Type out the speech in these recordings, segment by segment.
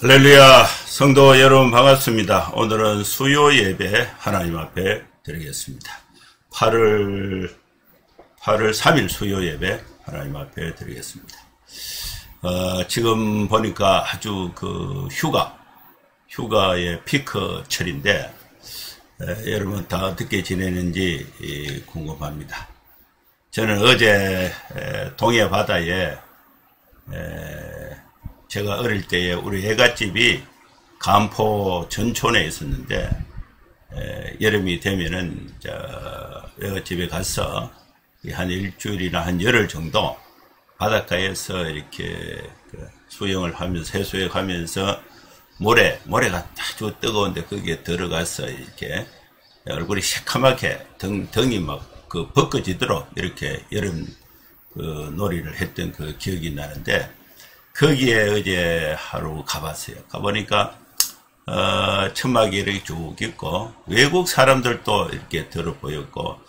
할렐루야, 성도 여러분 반갑습니다. 오늘은 수요 예배 하나님 앞에 드리겠습니다. 8월 3일 수요 예배 하나님 앞에 드리겠습니다. 지금 보니까 아주 휴가의 피크철인데, 여러분 다 어떻게 지내는지 궁금합니다. 저는 어제 동해 바다에 제가 어릴 때에 우리 애갓집이 간포 전촌에 있었는데, 여름이 되면은 애갓집에 가서 한 일주일이나 한 열흘 정도 바닷가에서 이렇게 수영을 하면서 해수욕하면서 모래가 아주 뜨거운데 거기에 들어가서 이렇게 얼굴이 새카맣게 등이 막 벗겨지도록 이렇게 여름 놀이를 했던 그 기억이 나는데, 거기에 어제 하루 가봤어요. 가보니까 천막이 이렇게 쭉 있고 외국 사람들도 이렇게 들어 보였고,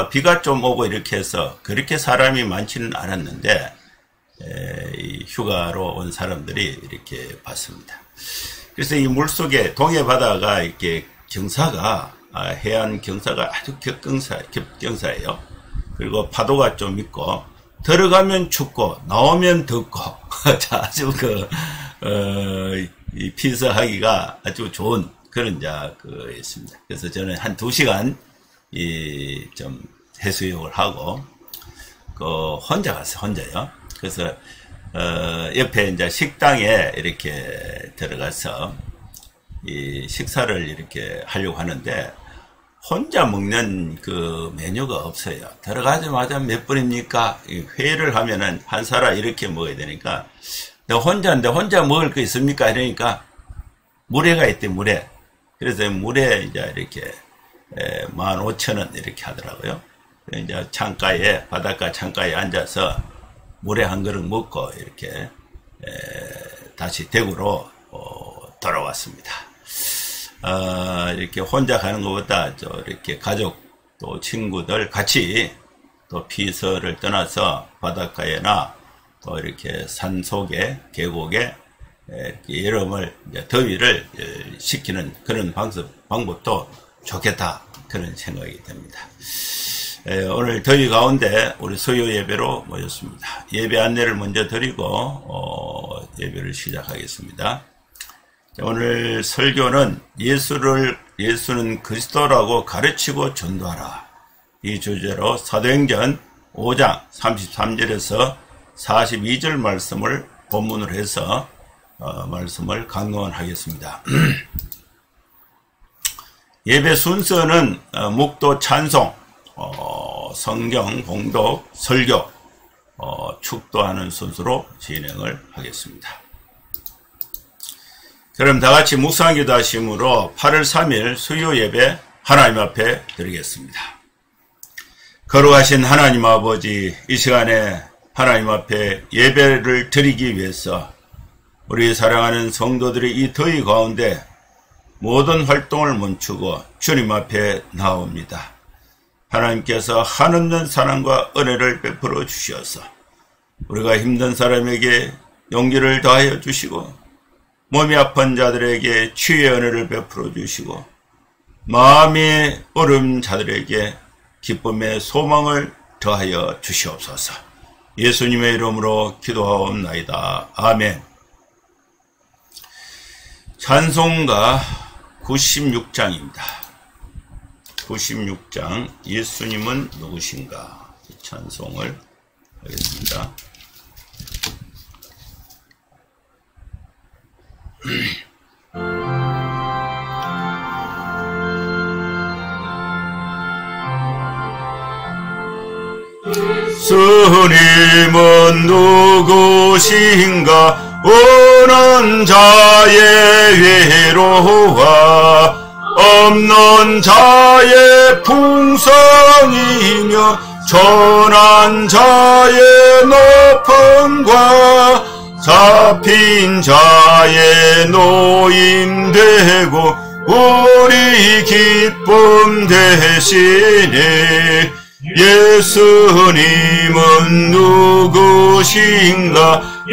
비가 좀 오고 이렇게 해서 그렇게 사람이 많지는 않았는데, 이 휴가로 온 사람들이 이렇게 봤습니다. 그래서 이 물속에 동해 바다가 이렇게 경사가 해안 경사가 아주 겹경사예요. 그리고 파도가 좀 있고 들어가면 춥고 나오면 덥고 아주 이 피서하기가 아주 좋은 그런 있습니다. 그래서 저는 한 2시간 좀 해수욕을 하고 혼자 갔어요. 혼자요. 그래서 옆에 이제 식당에 이렇게 들어가서 이 식사를 이렇게 하려고 하는데, 혼자 먹는 그 메뉴가 없어요. 들어가자마자 몇 분입니까? 회의를 하면은 한 사람 이렇게 먹어야 되니까, 내가 혼자인데 혼자 먹을 거 있습니까? 이러니까 물회가 있대, 물회. 그래서 물회 이제 이렇게 15,000원 이렇게 하더라고요. 이제 바닷가 창가에 앉아서 물회 한 그릇 먹고 이렇게 다시 대구로 돌아왔습니다. 이렇게 혼자 가는 것보다 이렇게 가족 또 친구들 같이 또 피서를 떠나서 바닷가에나 또 이렇게 산 속에 계곡에 이렇게 여름을 더위를 식히는 그런 방법도 좋겠다, 그런 생각이 듭니다. 오늘 더위 가운데 우리 수요 예배로 모였습니다. 예배 안내를 먼저 드리고 예배를 시작하겠습니다. 오늘 설교는 예수는 그리스도라고 가르치고 전도하라, 이 주제로 사도행전 5장 33절에서 42절 말씀을 본문으로 해서 말씀을 강론하겠습니다. 예배 순서는 묵도 찬송, 성경 봉독, 설교, 축도하는 순서로 진행을 하겠습니다. 그럼 다같이 묵상기도 하심으로 8월 3일 수요 예배 하나님 앞에 드리겠습니다. 거룩하신 하나님 아버지, 이 시간에 하나님 앞에 예배를 드리기 위해서 우리 사랑하는 성도들이 이 더위 가운데 모든 활동을 멈추고 주님 앞에 나옵니다. 하나님께서 한없는 사랑과 은혜를 베풀어 주시어서 우리가 힘든 사람에게 용기를 더하여 주시고, 몸이 아픈 자들에게 치유의 은혜를 베풀어 주시고, 마음이 어려운 자들에게 기쁨의 소망을 더하여 주시옵소서. 예수님의 이름으로 기도하옵나이다. 아멘. 찬송가 96장입니다. 96장 예수님은 누구신가, 이 찬송을 하겠습니다. 예수님은 누구신가, 오는 자의 위로와 없는 자의 풍성이며 전한 자의 높음과 잡힌 자의 노임되고 우리 기쁨 되시니, 예수님은 누구신가,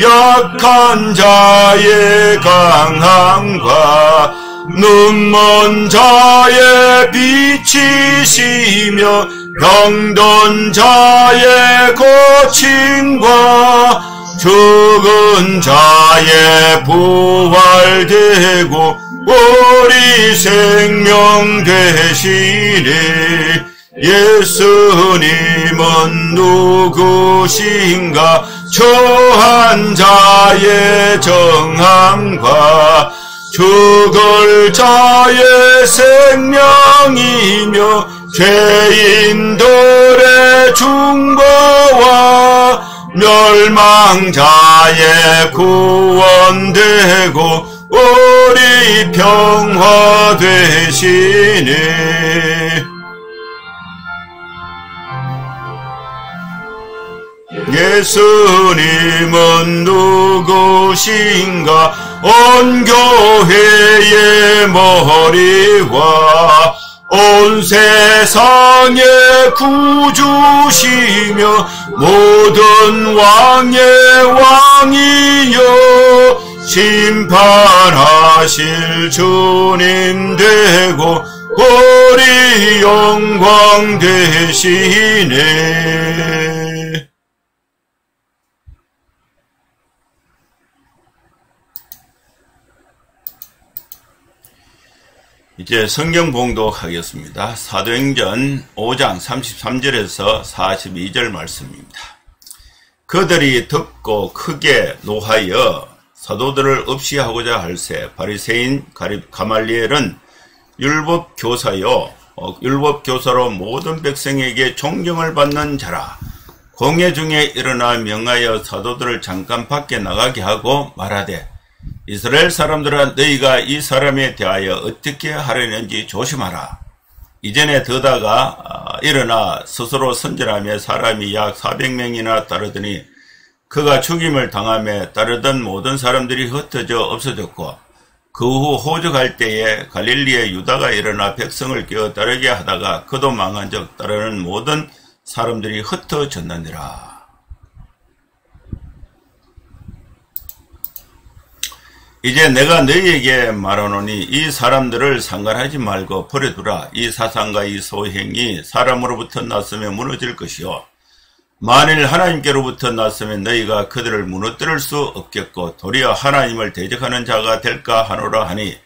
약한 자의 강함과 눈먼 자의 빛이시며 병든 자의 고침과 죽은 자의 부활되고 우리 생명 되시네. 예수님은 누구신가? 처한 자의 정함과 죽을 자의 생명이며 죄인들의 중보와 멸망자의 구원되고 우리 평화 되시네. 예수님은 누구신가? 온 교회의 머리와 온 세상의 구주시며 모든 왕의 왕이여 심판하실 주님 되고 우리 영광 되시네. 이제 성경 봉독하겠습니다. 사도행전 5장 33절에서 42절 말씀입니다. 그들이 듣고 크게 노하여 사도들을 없이하고자 할세 바리새인 가말리엘은 율법교사로 모든 백성에게 존경을 받는 자라. 공회 중에 일어나 명하여 사도들을 잠깐 밖에 나가게 하고 말하되 이스라엘 사람들아 너희가 이 사람에 대하여 어떻게 하려는지 조심하라. 이전에 더다가 일어나 스스로 선전하며 사람이 약 400명이나 따르더니 그가 죽임을 당하며 따르던 모든 사람들이 흩어져 없어졌고 그 후 호적할 때에 갈릴리의 유다가 일어나 백성을 깨어 따르게 하다가 그도 망한 적 따르는 모든 사람들이 흩어졌느니라. 이제 내가 너희에게 말하노니 이 사람들을 상관하지 말고 버려두라. 이 사상과 이 소행이 사람으로부터 났으면 무너질 것이요 만일 하나님께로부터 났으면 너희가 그들을 무너뜨릴 수 없겠고 도리어 하나님을 대적하는 자가 될까 하노라 하니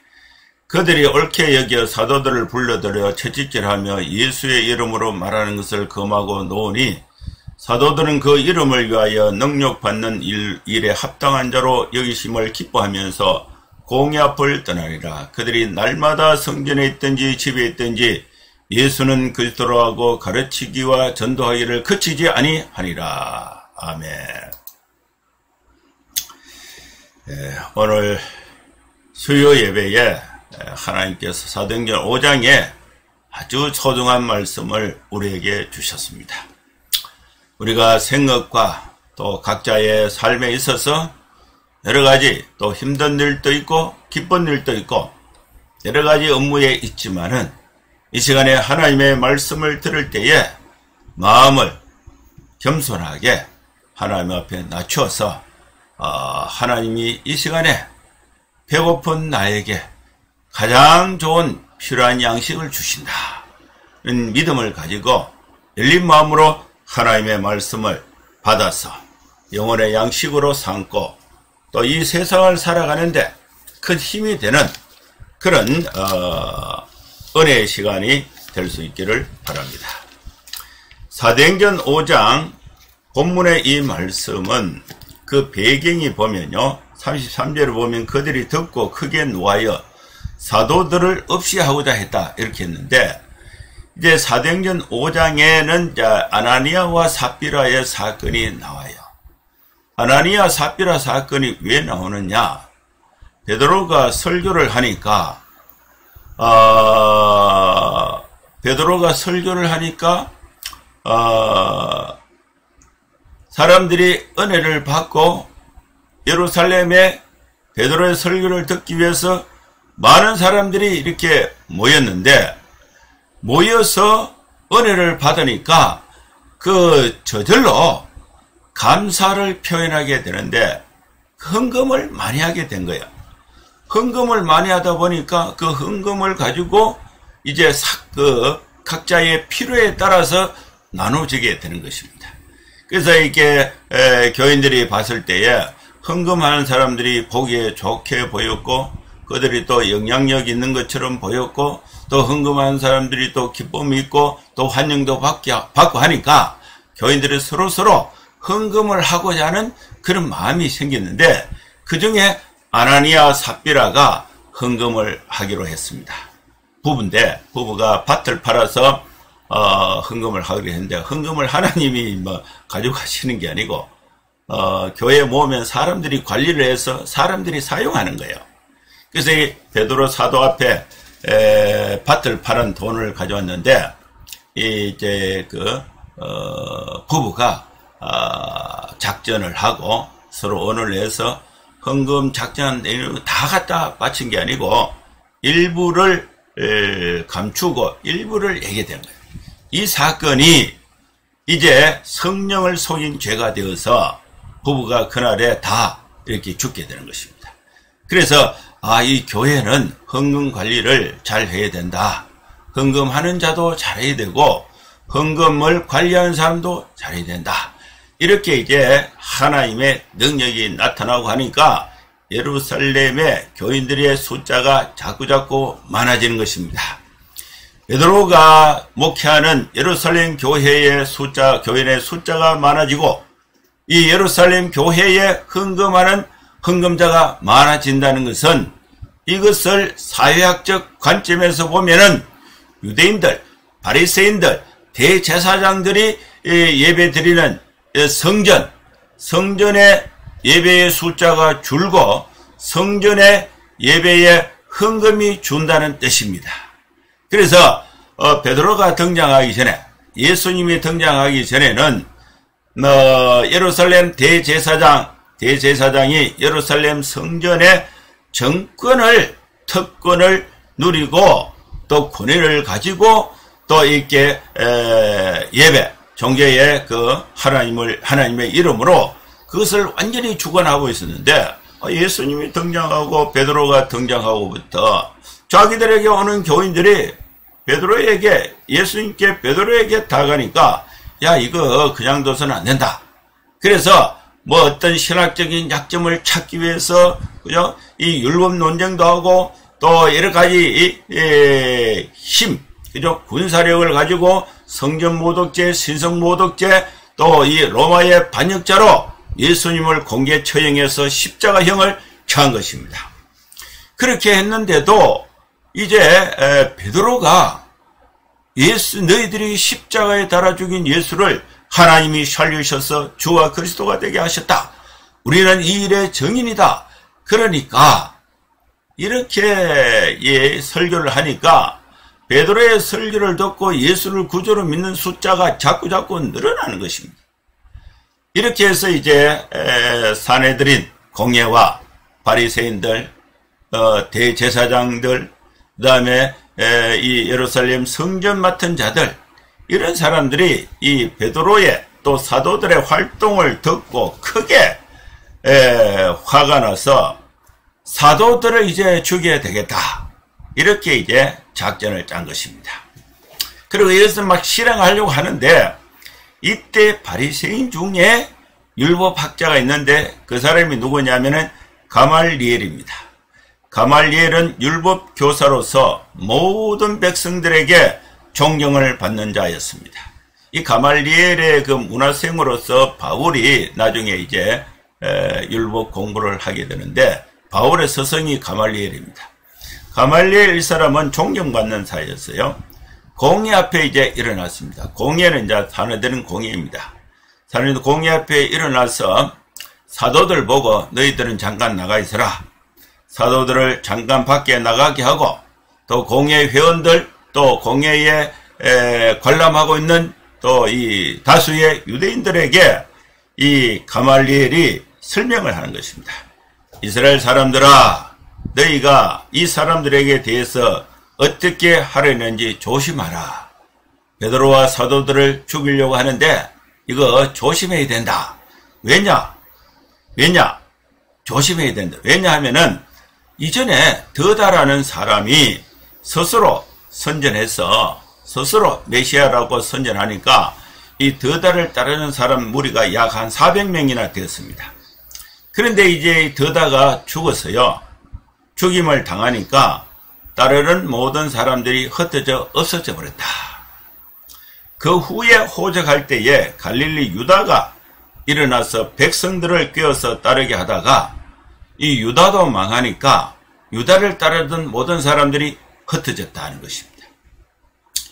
그들이 옳게 여겨 사도들을 불러들여 채찍질하며 예수의 이름으로 말하는 것을 금하고 놓으니 사도들은 그 이름을 위하여 능력받는 일에 합당한 자로 여기심을 기뻐하면서 공회 앞을 떠나니라. 그들이 날마다 성전에 있든지 집에 있든지 예수는 그리스도로 하고 가르치기와 전도하기를 그치지 아니하니라. 아멘. 오늘 수요 예배에 하나님께서 사도행전 5장에 아주 소중한 말씀을 우리에게 주셨습니다. 우리가 생업과 또 각자의 삶에 있어서 여러가지 또 힘든 일도 있고 기쁜 일도 있고 여러가지 업무에 있지만은 이 시간에 하나님의 말씀을 들을 때에 마음을 겸손하게 하나님 앞에 낮추어서 하나님이 이 시간에 배고픈 나에게 가장 좋은 필요한 양식을 주신다. 이런 믿음을 가지고 열린 마음으로 하나님의 말씀을 받아서 영혼의 양식으로 삼고 또 이 세상을 살아가는데 큰 힘이 되는 그런 은혜의 시간이 될 수 있기를 바랍니다. 사도행전 5장 본문의 이 말씀은 그 배경이 보면요 33절을 보면 그들이 듣고 크게 노하여 사도들을 없이 하고자 했다 이렇게 했는데 이제 사도행전 5장에는 아나니아와 삽비라의 사건이 나와요. 아나니아 삽비라 사건이 왜 나오느냐? 베드로가 설교를 하니까 사람들이 은혜를 받고 예루살렘에 베드로의 설교를 듣기 위해서 많은 사람들이 이렇게 모였는데 모여서 은혜를 받으니까 그 저절로 감사를 표현하게 되는데 헌금을 많이 하게 된 거예요. 헌금을 많이 하다 보니까 그 헌금을 가지고 이제 각자의 필요에 따라서 나눠지게 되는 것입니다. 그래서 이렇게 교인들이 봤을 때에 헌금하는 사람들이 보기에 좋게 보였고, 그들이 또 영향력 있는 것처럼 보였고, 또 헌금하는 사람들이 또 기쁨이 있고, 또 환영도 받고 하니까 교인들이 서로 헌금을 하고자 하는 그런 마음이 생겼는데, 그 중에 아나니아 삽비라가 헌금을 하기로 했습니다. 부부인데, 부부가 밭을 팔아서 헌금을 하기로 했는데, 헌금을 하나님이 가져가시는 게 아니고 교회에 모으면 사람들이 관리를 해서 사람들이 사용하는 거예요. 그래서 이 베드로 사도 앞에 밭을 파는 돈을 가져왔는데, 이제 부부가 작전을 하고 서로 언어를 해서 헌금 작전 다 갖다 바친 게 아니고 일부를 감추고 일부를 얘기된 거예요. 이 사건이 이제 성령을 속인 죄가 되어서 부부가 그날에 다 이렇게 죽게 되는 것입니다. 그래서 이 교회는 헌금 관리를 잘 해야 된다. 헌금하는 자도 잘해야 되고 헌금을 관리하는 사람도 잘해야 된다. 이렇게 이제 하나님의 능력이 나타나고 하니까 예루살렘의 교인들의 숫자가 자꾸자꾸 많아지는 것입니다. 베드로가 목회하는 예루살렘 교회의 교인의 숫자가 많아지고, 이 예루살렘 교회에 헌금하는 헌금자가 많아진다는 것은, 이것을 사회학적 관점에서 보면은 유대인들, 바리새인들, 대제사장들이 예배 드리는 성전의 예배의 숫자가 줄고 성전의 예배에 헌금이 준다는 뜻입니다. 그래서 베드로가 등장하기 전에, 예수님이 등장하기 전에는 예루살렘 대제사장이 예루살렘 성전의 특권을 누리고 또 권위를 가지고 또 이렇게 예배, 종교의 하나님의 이름으로 그것을 완전히 주관하고 있었는데, 예수님이 등장하고 베드로가 등장하고부터 자기들에게 오는 교인들이 예수님께 베드로에게 다가가니까, 야, 이거 그냥 둬서는 안 된다. 그래서 어떤 신학적인 약점을 찾기 위해서 그죠? 이 율법 논쟁도 하고 또 여러 가지 그죠? 군사력을 가지고 성전 모독죄, 신성 모독죄, 또 이 로마의 반역자로 예수님을 공개 처형해서 십자가형을 처한 것입니다. 그렇게 했는데도 이제 베드로가 너희들이 십자가에 달아 죽인 예수를 하나님이 살리셔서 주와 그리스도가 되게 하셨다. 우리는 이 일의 증인이다. 그러니까 이렇게 설교를 하니까 베드로의 설교를 듣고 예수를 구주로 믿는 숫자가 자꾸자꾸 늘어나는 것입니다. 이렇게 해서 이제 사내들인 공예와 바리새인들, 대제사장들, 그 다음에 이 예루살렘 성전 맡은 자들, 이런 사람들이 이 베드로의 또 사도들의 활동을 듣고 크게 화가 나서 사도들을 이제 죽여야 되겠다. 이렇게 이제 작전을 짠 것입니다. 그리고 이것을 막 실행하려고 하는데, 이때 바리새인 중에 율법학자가 있는데 그 사람이 누구냐면은 가말리엘입니다. 가말리엘은 율법 교사로서 모든 백성들에게 존경을 받는 자였습니다. 이 가말리엘의 그 문화생으로서 바울이 나중에 이제 율법 공부를 하게 되는데, 바울의 스승이 가말리엘입니다. 가말리엘 이 사람은 존경받는 사이였어요. 공회 앞에 이제 일어났습니다. 공회는 이제 사내들은 공회입니다. 사내들 공회 앞에 일어나서 사도들 보고 너희들은 잠깐 나가 있어라. 사도들을 잠깐 밖에 나가게 하고, 또 공회 회원들, 또 공회에 관람하고 있는 또 이 다수의 유대인들에게 이 가말리엘이 설명을 하는 것입니다. 이스라엘 사람들아, 너희가 이 사람들에게 대해서 어떻게 하려는지 조심하라. 베드로와 사도들을 죽이려고 하는데 이거 조심해야 된다. 왜냐? 조심해야 된다. 왜냐하면은 이전에 더다라는 사람이 스스로 선전해서 스스로 메시아라고 선전하니까 이 더다를 따르는 사람 무리가 약 한 400명이나 되었습니다. 그런데 이제 더다가 죽었어요. 죽임을 당하니까 따르는 모든 사람들이 흩어져 없어져 버렸다. 그 후에 호적할 때에 갈릴리 유다가 일어나서 백성들을 꿰어서 따르게 하다가 이 유다도 망하니까 유다를 따르던 모든 사람들이 흩어졌다는 것입니다.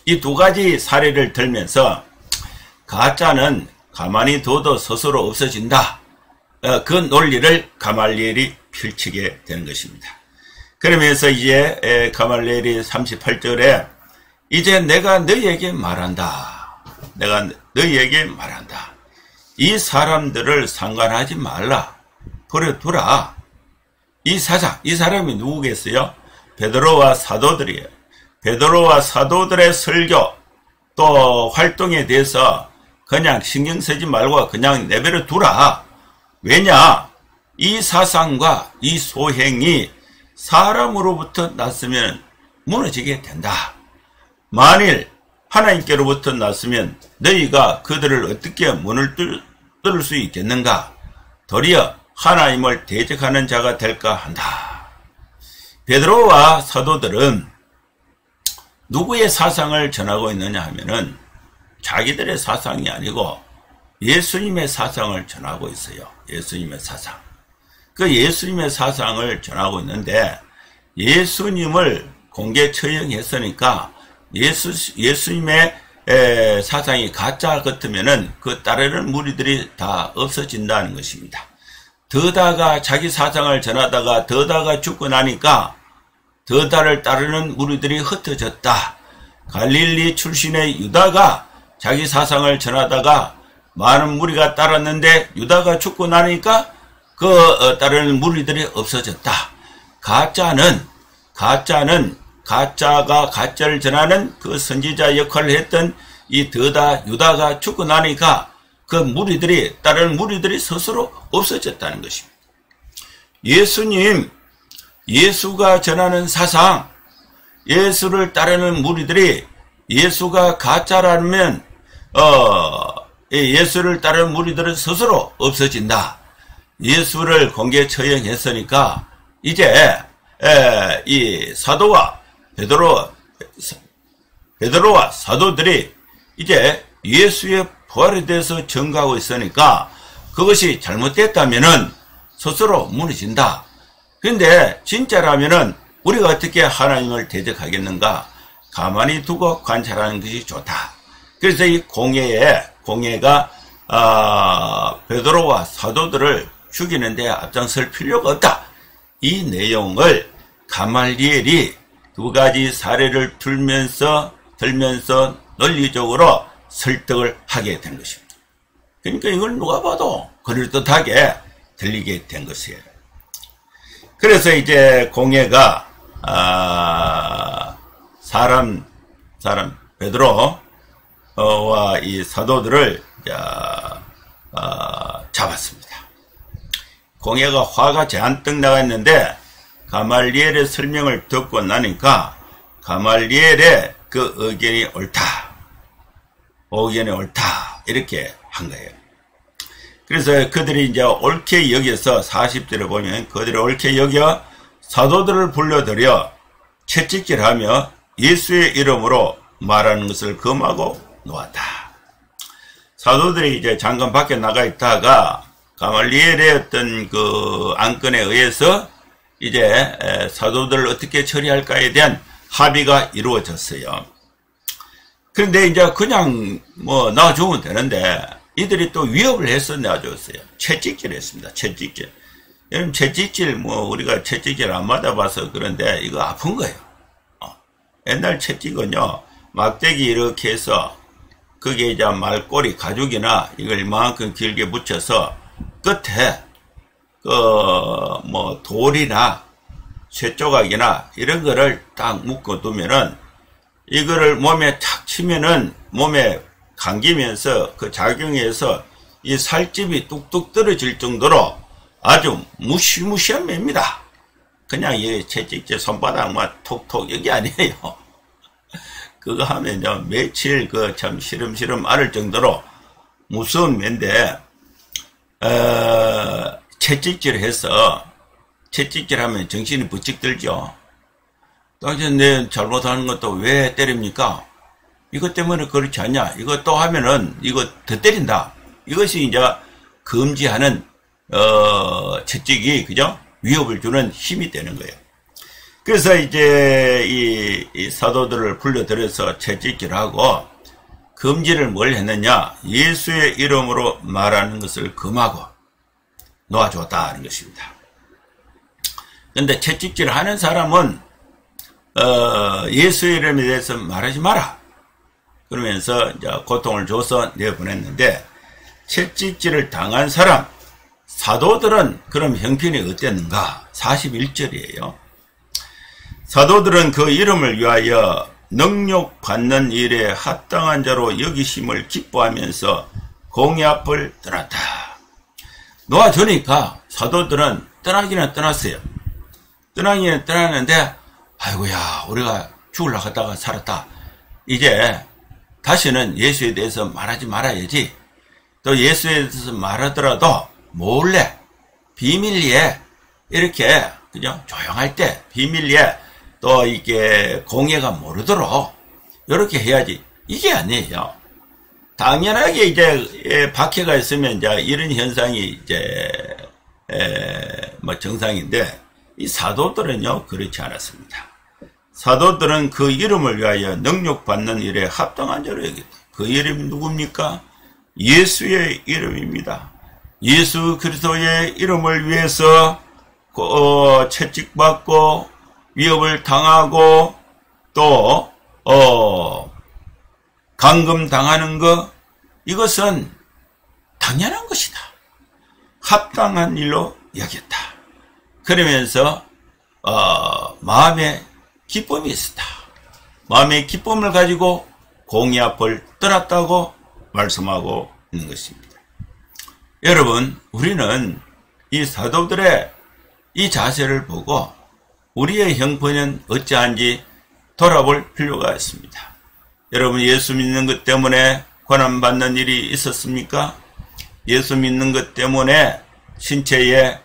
이 두 가지 사례를 들면서 가짜는 가만히 둬도 스스로 없어진다. 그 논리를 가말리엘이 펼치게 되는 것입니다. 그러면서 이제 가말리엘이 38절에 이제 내가 너희에게 말한다. 내가 너희에게 말한다. 이 사람들을 상관하지 말라. 버려두라. 이 사람이 누구겠어요? 베드로와 사도들이에요. 베드로와 사도들의 설교 또 활동에 대해서 그냥 신경 쓰지 말고 그냥 내버려 두라. 왜냐? 이 사상과 이 소행이 사람으로부터 났으면 무너지게 된다. 만일 하나님께로부터 났으면 너희가 그들을 어떻게 문을 뚫을 수 있겠는가? 도리어 하나님을 대적하는 자가 될까 한다. 베드로와 사도들은 누구의 사상을 전하고 있느냐 하면은 자기들의 사상이 아니고 예수님의 사상을 전하고 있어요. 예수님의 사상. 그 예수님의 사상을 전하고 있는데 예수님을 공개 처형했으니까 예수님의 사상이 가짜 같으면은 그 따르는 무리들이 다 없어진다는 것입니다. 더다가 자기 사상을 전하다가 더다가 죽고 나니까 더다를 따르는 무리들이 흩어졌다. 갈릴리 출신의 유다가 자기 사상을 전하다가 많은 무리가 따랐는데 유다가 죽고 나니까 그 따르는 무리들이 없어졌다. 가짜가 가짜를 전하는 그 선지자 역할을 했던 이 더다 유다가 죽고 나니까 그 무리들이 따르는 무리들이 스스로 없어졌다는 것입니다. 예수가 전하는 사상, 예수를 따르는 무리들이 예수가 가짜라면 예수를 따르는 무리들은 스스로 없어진다. 예수를 공개 처형했으니까 이제 이 사도와 베드로와 사도들이 이제 예수의 부활에 대해서 증거하고 있으니까 그것이 잘못됐다면은 스스로 무너진다. 그런데 진짜라면은 우리가 어떻게 하나님을 대적하겠는가? 가만히 두고 관찰하는 것이 좋다. 그래서 이 공예가 베드로와 사도들을 죽이는데 앞장설 필요가 없다. 이 내용을 가말리엘이 두 가지 사례를 들면서 논리적으로 설득을 하게 된 것입니다. 그러니까 이걸 누가 봐도 그럴듯하게 들리게 된 것이에요. 그래서 이제 공예가 사람 베드로와 이 사도들을 잡았습니다. 공예가 화가 잔뜩 나갔는데 가말리엘의 설명을 듣고 나니까 가말리엘의 그 의견이 옳다 이렇게 한 거예요. 그래서 그들이 이제 옳게 여겨서 40절에 보면 그들이 옳게 여겨 사도들을 불러들여 채찍질하며 예수의 이름으로 말하는 것을 금하고 놓았다. 사도들이 이제 잠깐 밖에 나가 있다가 가말리엘의 어떤 그 안건에 의해서 이제 사도들을 어떻게 처리할까에 대한 합의가 이루어졌어요. 그런데 이제 그냥 뭐 놔주면 되는데 이들이 또 위협을 해서 놔줬어요. 채찍질 했습니다. 채찍질. 여러분 채찍질 우리가 채찍질 안 맞아봐서 그런데 이거 아픈 거예요. 옛날 채찍은요 막대기 이렇게 해서 그게 이제 말꼬리 가죽이나 이걸 이만큼 길게 붙여서 끝에 돌이나 쇠조각이나 이런 거를 딱 묶어 두면은 이거를 몸에 탁 치면은 몸에 감기면서 그 작용해서 이 살집이 뚝뚝 떨어질 정도로 아주 무시무시한 매입니다. 그냥 이 채찍질 손바닥만 톡톡 여기 아니에요. 그거 하면요 며칠 그 참 시름시름 앓을 정도로 무서운 매인데 채찍질을 해서 채찍질하면 정신이 부쩍 들죠. 당신 내 잘못하는 것도 왜 때립니까? 이것 때문에 그렇지 않냐? 이거 또 하면은 이거 더 때린다. 이것이 이제 금지하는 채찍이 그죠? 위협을 주는 힘이 되는 거예요. 그래서 이제 이 사도들을 불러들여서 채찍질하고 금지를 뭘 했느냐? 예수의 이름으로 말하는 것을 금하고 놓아주었다는 것입니다. 그런데 채찍질 하는 사람은 예수의 이름에 대해서 말하지 마라. 그러면서 이제 고통을 줘서 내보냈는데 채찍질을 당한 사람 사도들은 그럼 형편이 어땠는가? 41절이에요. 사도들은 그 이름을 위하여 능욕받는 일에 합당한 자로 여기심을 기뻐하면서 공의 앞을 떠났다. 놓아주니까 사도들은 떠나기는 떠났어요. 떠나기는 떠났는데 아이고야 우리가 죽으려고 하다가 살았다. 이제 다시는 예수에 대해서 말하지 말아야지. 또 예수에 대해서 말하더라도 몰래 비밀리에 이렇게 그죠? 조용할 때 비밀리에 또 이게 공예가 모르도록 이렇게 해야지. 이게 아니에요. 당연하게 이제 박해가 있으면 이제 이런 현상이 이제 뭐 정상인데 이 사도들은요 그렇지 않았습니다. 사도들은 그 이름을 위하여 능욕받는 일에 합당한 자로 여겼다. 그 이름이 누굽니까? 예수의 이름입니다. 예수 그리스도의 이름을 위해서 채찍받고 위협을 당하고 또 감금당하는 것 이것은 당연한 것이다. 합당한 일로 여겼다. 그러면서 마음에 기쁨이 있었다. 마음의 기쁨을 가지고 공의 앞을 떠났다고 말씀하고 있는 것입니다. 여러분 우리는 이 사도들의 이 자세를 보고 우리의 형편은 어찌한지 돌아볼 필요가 있습니다. 여러분 예수 믿는 것 때문에 고난받는 일이 있었습니까? 예수 믿는 것 때문에 신체에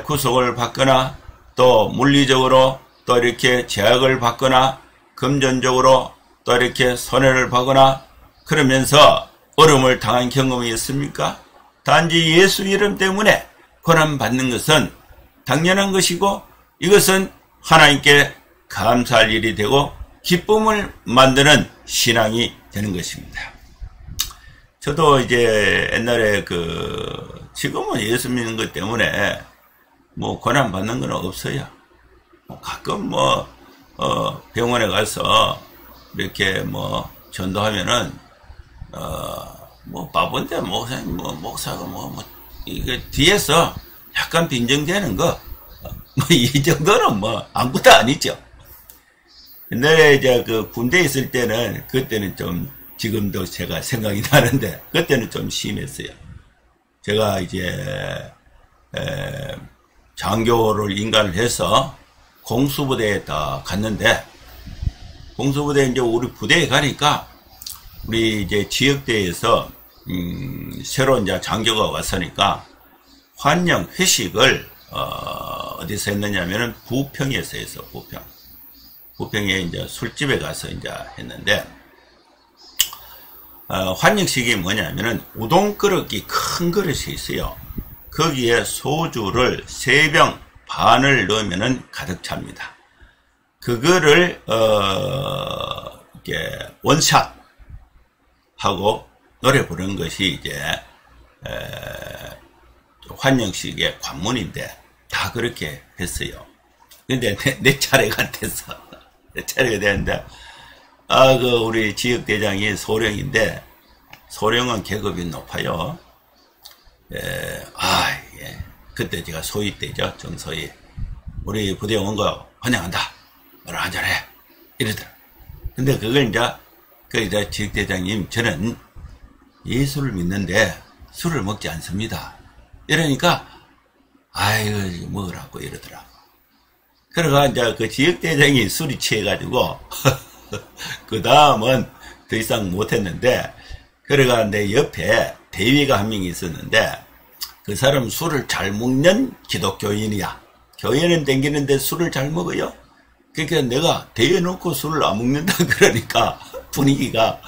구속을 받거나 또 물리적으로 또 이렇게 제약을 받거나 금전적으로 또 이렇게 손해를 받거나 그러면서 어려움을 당한 경험이 있습니까? 단지 예수 이름 때문에 고난받는 것은 당연한 것이고 이것은 하나님께 감사할 일이 되고 기쁨을 만드는 신앙이 되는 것입니다. 저도 이제 옛날에 지금은 예수 믿는 것 때문에 뭐 고난 받는 건 없어요. 가끔 병원에 가서 이렇게 전도하면은 바본데 목사님 목사가 이게 뒤에서 약간 빈정대는 거 이 정도는 아무것도 아니죠. 옛날에 이제 군대에 있을 때는 그때는 좀 지금도 제가 생각이 나는데 그때는 좀 심했어요. 제가 이제 장교를 인간을 해서 공수부대에 딱 갔는데 공수부대에 이제 우리 부대에 가니까 우리 이제 지역대에서 새로 이제 장교가 왔으니까 환영 회식을 어디서 했느냐면은 부평에서 했어. 부평에 이제 술집에 가서 이제 했는데 환영식이 뭐냐면은 우동 그릇이 큰 그릇이 있어요. 거기에 소주를 3병 반을 넣으면은 가득 찹니다. 그거를 이렇게 원샷 하고 노래 부르는 것이 이제 환영식의 관문인데 다 그렇게 했어요. 근데 내 차례가 됐어. 내 차례가 됐는데 우리 지역대장이 소령인데 소령은 계급이 높아요. 그때 제가 소위 때죠. 정소위. 우리 부대에 온 거 환영한다. 너를 한잔해. 이러더라. 근데 그걸 이제 지역대장님 저는 예수를 믿는데 술을 먹지 않습니다. 이러니까 아이고, 먹으라고 이러더라고. 그러가 이제 그 지역대장이 술이 취해가지고, 그 다음은 더 이상 못했는데, 그러가 내 옆에 대위가 한 명이 있었는데, 그 사람 술을 잘 먹는 기독교인이야. 교회는 댕기는데 술을 잘 먹어요. 그러니까 내가 대회 놓고 술을 안 먹는다 그러니까 분위기가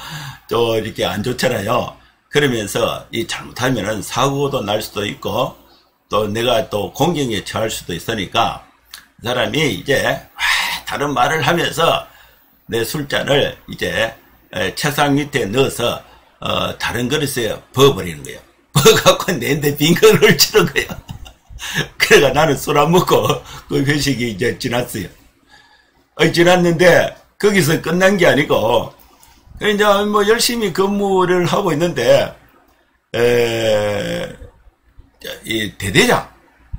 또 이렇게 안 좋잖아요. 그러면서 이 잘못하면은 사고도 날 수도 있고 또 내가 또 공경에 처할 수도 있으니까 그 사람이 이제 다른 말을 하면서 내 술잔을 이제 책상 밑에 넣어서 다른 그릇에 부어버리는 거예요. 부어갖고 내한테 빈건을 치는 거예요. 그래가 나는 술 안 먹고 그 회식이 이제 지났어요. 지났는데 거기서 끝난 게 아니고 이제 뭐 열심히 근무를 하고 있는데 이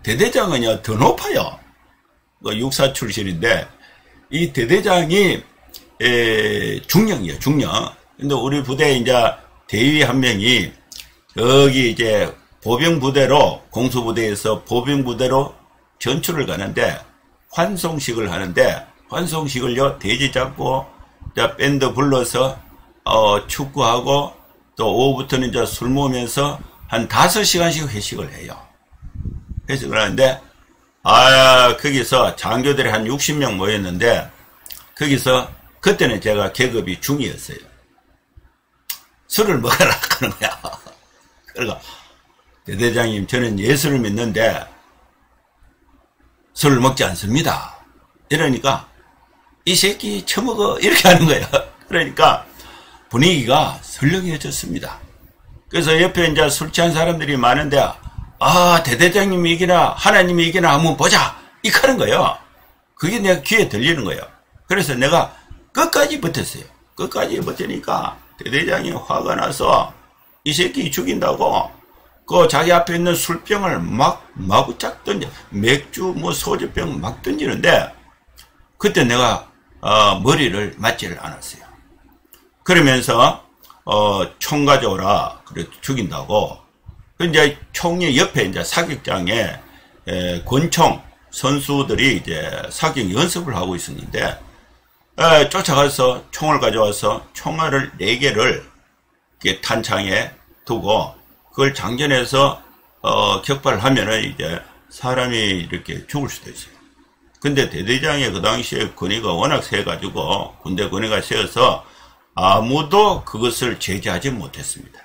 대대장은요 더 높아요. 육사 출신인데 이 대대장이 중령이에요. 중령. 근데 우리 부대에 이제 대위 한 명이 여기 이제 보병부대로 공수부대에서 보병부대로 전출을 가는데 환송식을 하는데 환송식을요 돼지 잡고 밴드 불러서 축구하고 또 오후부터는 이제 술 먹으면서 한 5시간씩 회식을 해요. 회식을 하는데 거기서 장교들이 한 60명 모였는데 거기서 그때는 제가 계급이 중이었어요. 술을 먹으라 하는 거야. 그러니까 대대장님 저는 예수를 믿는데 술을 먹지 않습니다. 이러니까 이 새끼 처먹어 이렇게 하는 거예요. 그러니까 분위기가 설렁해졌습니다. 그래서 옆에 이제 술 취한 사람들이 많은데 대대장님이 이기나 하나님이 이기나 한번 보자 이렇게 하는 거예요. 그게 내가 귀에 들리는 거예요. 그래서 내가 끝까지 버텼어요. 끝까지 버티니까 대대장이 화가 나서 이 새끼 죽인다고 그 자기 앞에 있는 술병을 막 마구짝 던져 맥주 뭐 소주병 막 던지는데 그때 내가 머리를 맞지를 않았어요. 그러면서 총 가져오라 그래 죽인다고 이제 총이 옆에 이제 사격장에 권총 선수들이 이제 사격 연습을 하고 있었는데 쫓아가서 총을 가져와서 총알을 4개를 탄창에 두고 그걸 장전해서 격발하면은 이제 사람이 이렇게 죽을 수도 있어요. 근데 대대장의 그 당시에 권위가 워낙 세가지고 군대 권위가 세어서 아무도 그것을 제지하지 못했습니다.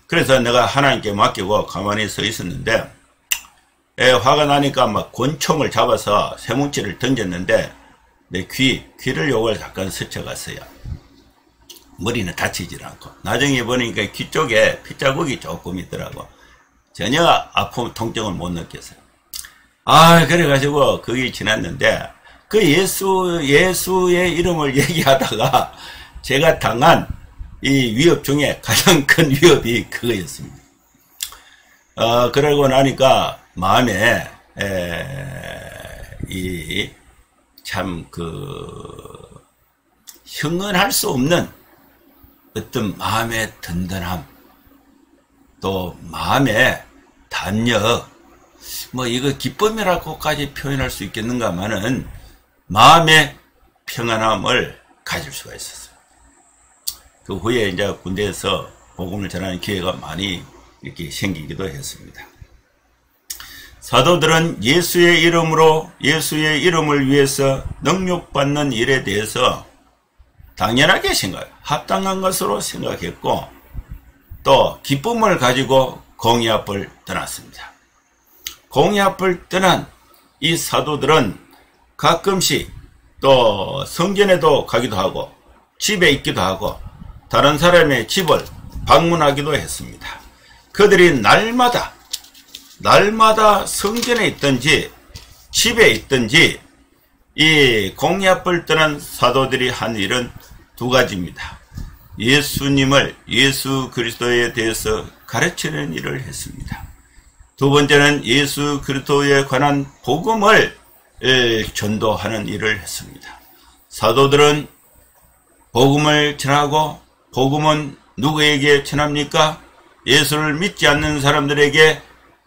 그래서 내가 하나님께 맡기고 가만히 서 있었는데 화가 나니까 막 권총을 잡아서 쇠뭉치를 던졌는데 내 귀를 요걸 잠깐 스쳐갔어요. 머리는 다치질 않고 나중에 보니까 귀 쪽에 핏자국이 조금 있더라고. 전혀 아픔 통증을 못 느꼈어요. 그래가지고 그게 지났는데 그 예수의 이름을 얘기하다가 제가 당한 이 위협 중에 가장 큰 위협이 그거였습니다. 그러고 나니까 마음에 형언할 수 없는 어떤 마음의 든든함, 또 마음의 담력, 뭐 이거 기쁨이라고까지 표현할 수 있겠는가마는 마음의 평안함을 가질 수가 있었어요. 그 후에 이제 군대에서 복음을 전하는 기회가 많이 이렇게 생기기도 했습니다. 사도들은 예수의 이름을 위해서 능욕받는 일에 대해서 당연하게 합당한 것으로 생각했고 또 기쁨을 가지고 공의 앞을 떠났습니다. 공의 앞을 떠난 이 사도들은 가끔씩 또 성전에도 가기도 하고 집에 있기도 하고 다른 사람의 집을 방문하기도 했습니다. 그들이 날마다 성전에 있든지 집에 있든지 이 공의 앞을 떠난 사도들이 한 일은 2가지입니다. 예수 그리스도에 대해서 가르치는 일을 했습니다. 2번째는 예수 그리스도에 관한 복음을 전도하는 일을 했습니다. 사도들은 복음을 전하고 복음은 누구에게 전합니까? 예수를 믿지 않는 사람들에게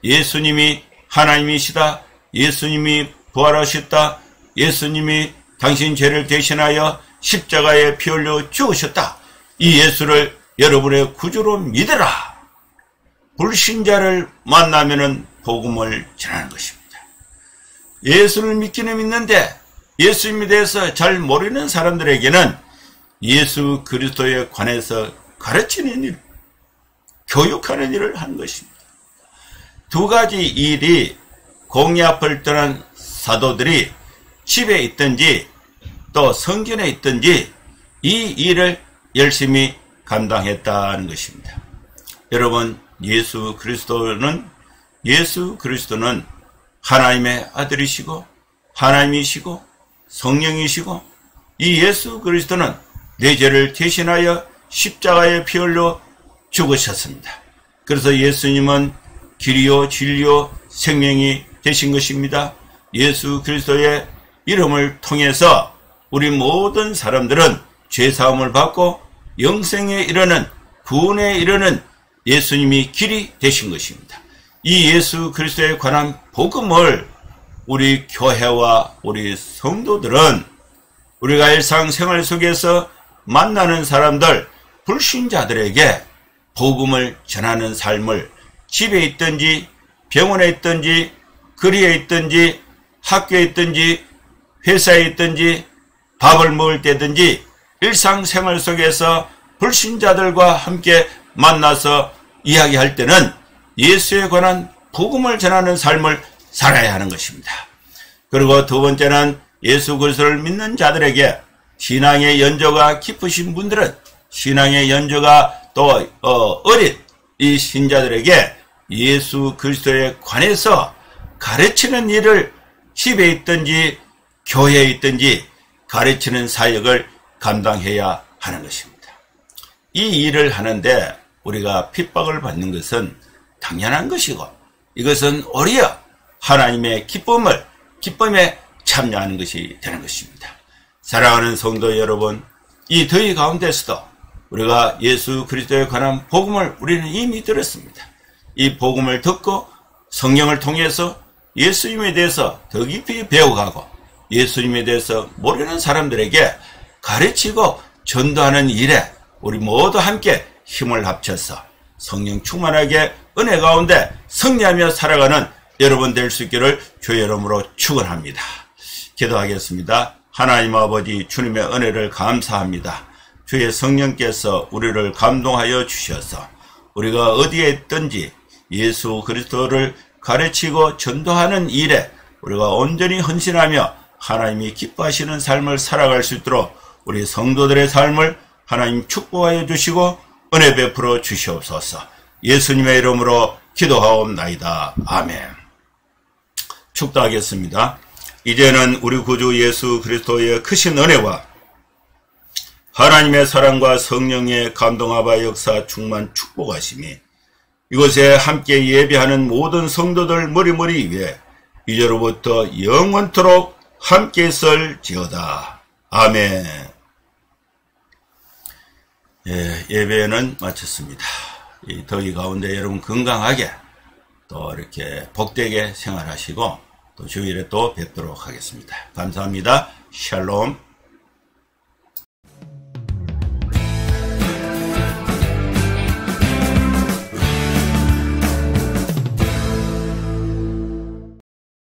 예수님이 하나님이시다. 예수님이 부활하셨다. 예수님이 당신 죄를 대신하여 십자가에 피 흘려 죽으셨다. 이 예수를 여러분의 구주로 믿으라. 불신자를 만나면은 복음을 전하는 것입니다. 예수를 믿기는 믿는데 예수님에 대해서 잘 모르는 사람들에게는 예수 그리스도에 관해서 가르치는 일, 교육하는 일을 한 것입니다. 두 가지 일이 공의 앞을 떠난 사도들이 집에 있든지 또 성전에 있든지 이 일을 열심히 감당했다는 것입니다. 여러분, 예수 그리스도는 하나님의 아들이시고 하나님이시고 성령이시고 이 예수 그리스도는 내 죄를 대신하여 십자가에 피 흘려 죽으셨습니다. 그래서 예수님은 길이요 진리요 생명이 되신 것입니다. 예수 그리스도의 이름을 통해서 우리 모든 사람들은 죄사함을 받고 영생에 이르는 구원에 이르는 예수님이 길이 되신 것입니다. 이 예수 그리스도에 관한 복음을 우리 교회와 우리 성도들은 우리가 일상생활 속에서 만나는 사람들, 불신자들에게 복음을 전하는 삶을 집에 있든지 병원에 있든지 거리에 있든지 학교에 있든지 회사에 있든지 밥을 먹을 때든지 일상생활 속에서 불신자들과 함께 만나서 이야기할 때는 예수에 관한 복음을 전하는 삶을 살아야 하는 것입니다. 그리고 두 번째는 예수 그리스도를 믿는 자들에게 신앙의 연조가 깊으신 분들은 신앙의 연조가 또 어린 이 신자들에게 예수 그리스도에 관해서 가르치는 일을 집에 있든지 교회에 있든지 가르치는 사역을 감당해야 하는 것입니다. 이 일을 하는데 우리가 핍박을 받는 것은 당연한 것이고 이것은 오히려 하나님의 기쁨에 참여하는 것이 되는 것입니다. 사랑하는 성도 여러분, 이 더위 가운데서도 우리가 예수 그리스도에 관한 복음을 우리는 이미 들었습니다. 이 복음을 듣고 성령을 통해서 예수님에 대해서 더 깊이 배워가고 예수님에 대해서 모르는 사람들에게 가르치고 전도하는 일에 우리 모두 함께 힘을 합쳐서 성령 충만하게 은혜 가운데 승리하며 살아가는 여러분 될 수 있기를 주의 이름으로 축원합니다. 기도하겠습니다. 하나님 아버지, 주님의 은혜를 감사합니다. 주의 성령께서 우리를 감동하여 주셔서 우리가 어디에 있든지 예수 그리스도를 가르치고 전도하는 일에 우리가 온전히 헌신하며 하나님이 기뻐하시는 삶을 살아갈 수 있도록 우리 성도들의 삶을 하나님 축복하여 주시고 은혜 베풀어 주시옵소서. 예수님의 이름으로 기도하옵나이다. 아멘. 축도하겠습니다. 이제는 우리 구주 예수 그리스도의 크신 은혜와 하나님의 사랑과 성령의 감동하바 역사 충만 축복하심이 이곳에 함께 예배하는 모든 성도들 머리머리 위에 이제로부터 영원토록 함께 있을지어다. 아멘. 예배는 마쳤습니다. 이 더위 가운데 여러분 건강하게 또 이렇게 복되게 생활하시고 또 주일에 또 뵙도록 하겠습니다. 감사합니다. 샬롬.